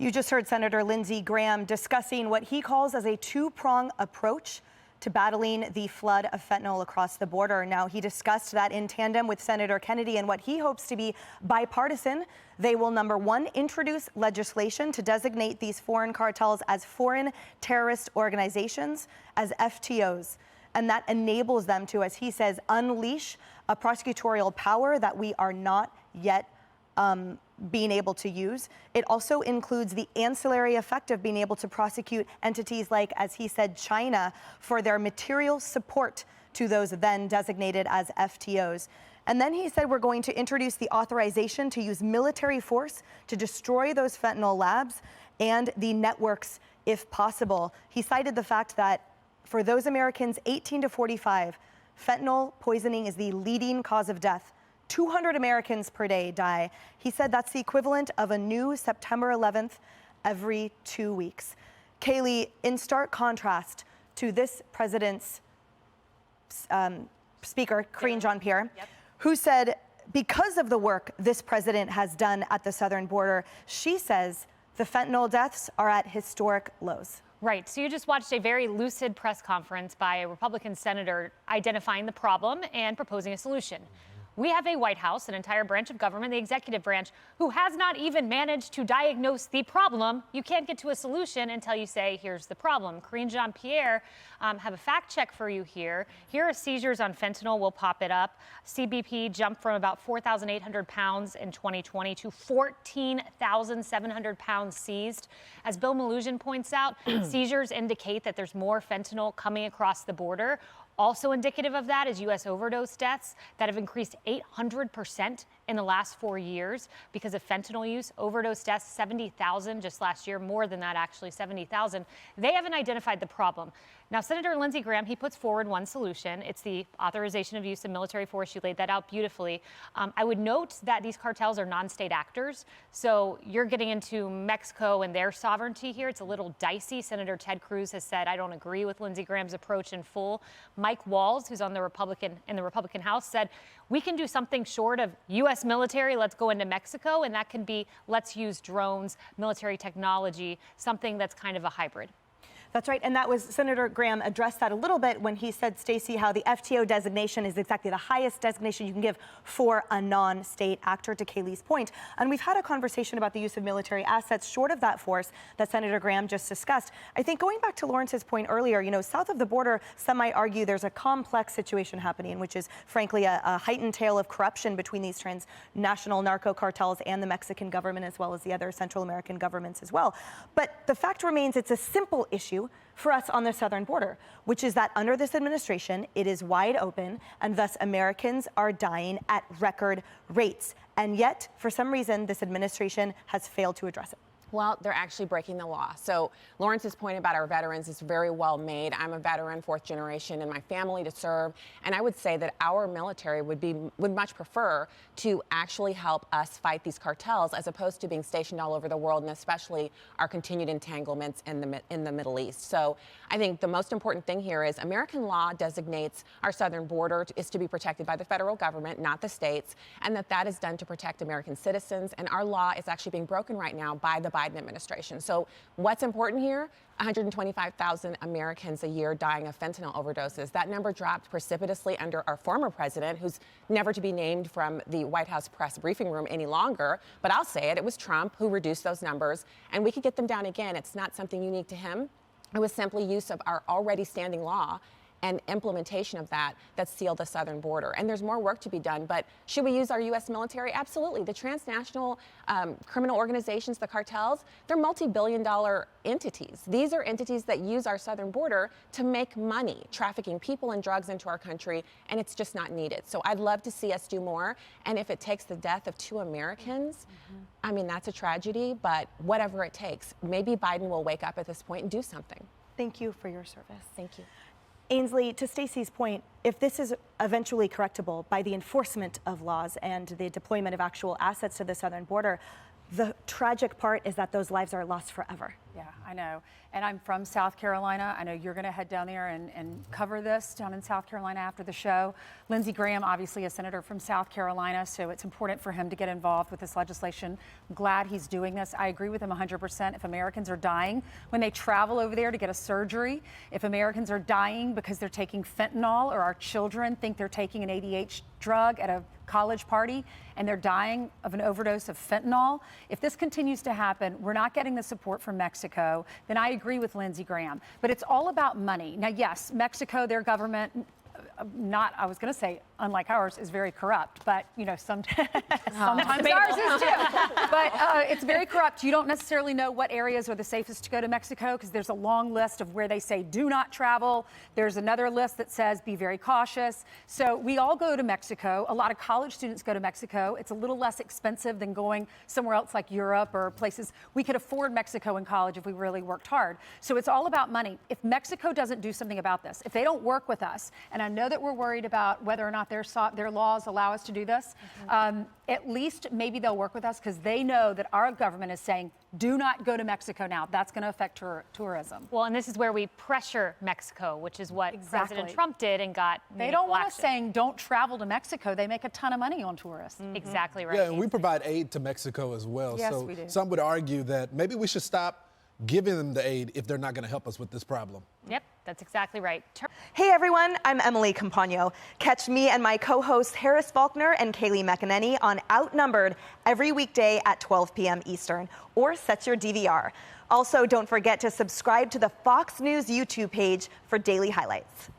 You just heard Senator Lindsey Graham discussing what he calls as a two-prong approach to battling the flood of fentanyl across the border. Now, he discussed that in tandem with Senator Kennedy and what he hopes to be bipartisan. They will, number one, introduce legislation to designate these foreign cartels as foreign terrorist organizations, as FTOs. And that enables them to, as he says, unleash a prosecutorial power that we are not yet being able to use. It also includes the ancillary effect of being able to prosecute entities like, as he said, China for their material support to those then designated as FTOs. And then he said we're going to introduce the authorization to use military force to destroy those fentanyl labs and the networks if possible. He cited the fact that for those Americans 18 to 45, fentanyl poisoning is the leading cause of death. 200 Americans per day die. He said that's the equivalent of a new September 11th every 2 weeks. Kayleigh, in stark contrast to this president's speaker, Karine Jean-Pierre, who said because of the work this president has done at the southern border, she says the fentanyl deaths are at historic lows. Right. So you just watched a very lucid press conference by a Republican senator identifying the problem and proposing a solution. We have a White House, an entire branch of government, the executive branch, who has not even managed to diagnose the problem. You can't get to a solution until you say, here's the problem. Karine Jean-Pierre, have a fact check for you here. Here are seizures on fentanyl. We'll pop it up. CBP jumped from about 4,800 pounds in 2020 to 14,700 pounds seized. As Bill Malusian points out, seizures indicate that there's more fentanyl coming across the border. Also indicative of that is U.S. overdose deaths that have increased 800% in the last 4 years because of fentanyl use. Overdose deaths, 70,000 just last year, more than that actually, 70,000. They haven't identified the problem. Now, Senator Lindsey Graham, he puts forward one solution. It's the authorization of use of military force. You laid that out beautifully. I would note that these cartels are non-state actors, so you're getting into Mexico and their sovereignty here. It's a little dicey. Senator Ted Cruz has said, I don't agree with Lindsey Graham's approach in full. Mike Walz, who's on the Republican House, said we can do something short of U.S. military. Let's go into Mexico, and that can be let's use drones, military technology, something that's kind of a hybrid. That's right, and that was, Senator Graham addressed that a little bit when he said, Stacey, how the FTO designation is exactly the highest designation you can give for a non-state actor, to Kayleigh's point. And we've had a conversation about the use of military assets short of that force that Senator Graham just discussed. I think going back to Lawrence's point earlier, you know, south of the border, some might argue there's a complex situation happening, which is frankly a heightened tale of corruption between these transnational narco cartels and the Mexican government, as well as the other Central American governments as well. But the fact remains it's a simple issue for us on the southern border, which is that under this administration, it is wide open, and thus Americans are dying at record rates. And yet, for some reason, this administration has failed to address it. Well, they're actually breaking the law. So Lawrence's point about our veterans is very well made. I'm a veteran, fourth generation, in my family to serve. And I would say that our military would much prefer to actually help us fight these cartels as opposed to being stationed all over the world, and especially our continued entanglements in the Middle East. So I think the most important thing here is American law designates our southern border is to be protected by the federal government, not the states, and that is done to protect American citizens. And our law is actually being broken right now by the Biden administration. So what's important here? 125,000 Americans a year dying of fentanyl overdoses. That number dropped precipitously under our former president, who's never to be named from the White House press briefing room any longer. But I'll say it was Trump who reduced those numbers, and we could get them down again. It's not something unique to him. It was simply use of our already standing law and implementation of that sealed the southern border. And there's more work to be done, but should we use our U.S. military? Absolutely. The transnational criminal organizations, the cartels, they're multi-billion-dollar entities. These are entities that use our southern border to make money, trafficking people and drugs into our country, and it's just not needed. So I'd love to see us do more, and if it takes the death of 2 Americans, I mean, that's a tragedy, but whatever it takes, maybe Biden will wake up at this point and do something. Thank you for your service. Thank you. Ainsley, to Stacey's point, if this is eventually correctable by the enforcement of laws and the deployment of actual assets to the southern border, The tragic part is that those lives are lost forever. Yeah, I know. And I'm from South Carolina. I know you're going to head down there and cover this down in South Carolina after the show. Lindsey Graham, obviously a senator from South Carolina, so it's important for him to get involved with this legislation. I'm glad he's doing this. I agree with him 100%. If Americans are dying when they travel over there to get a surgery, if Americans are dying because they're taking fentanyl, or our children think they're taking an ADH drug at a college party and they're dying of an overdose of fentanyl, if this continues to happen, we're not getting the support from Mexico, then I agree with Lindsey Graham. But it's all about money. Now, yes, Mexico, their government, I was going to say, unlike ours, is very corrupt, but, you know, sometimes ours is too. But it's very corrupt. You don't necessarily know what areas are the safest to go to Mexico, because there's a long list of where they say do not travel. There's another list that says be very cautious. So we all go to Mexico. A lot of college students go to Mexico. It's a little less expensive than going somewhere else like Europe or places. We could afford Mexico in college if we really worked hard. So it's all about money. If Mexico doesn't do something about this, if they don't work with us, and I know that we're worried about whether or not their laws allow us to do this, at least maybe they'll work with us, because they know that our government is saying, do not go to Mexico now. That's going to affect tourism. Well, and this is where we pressure Mexico, which is what President Trump did and got. They don't want us saying don't travel to Mexico. They make a ton of money on tourists. Exactly right. Yeah, and we provide aid to Mexico as well. Yes, so we do. Some would argue that maybe we should stop giving them the aid if they're not going to help us with this problem. Yep, that's exactly right. Hey everyone, I'm Emily Campagno. Catch me and my co-hosts Harris Faulkner and Kayleigh McEnany on Outnumbered every weekday at 12 p.m. Eastern, or set your DVR. Also, don't forget to subscribe to the Fox News YouTube page for daily highlights.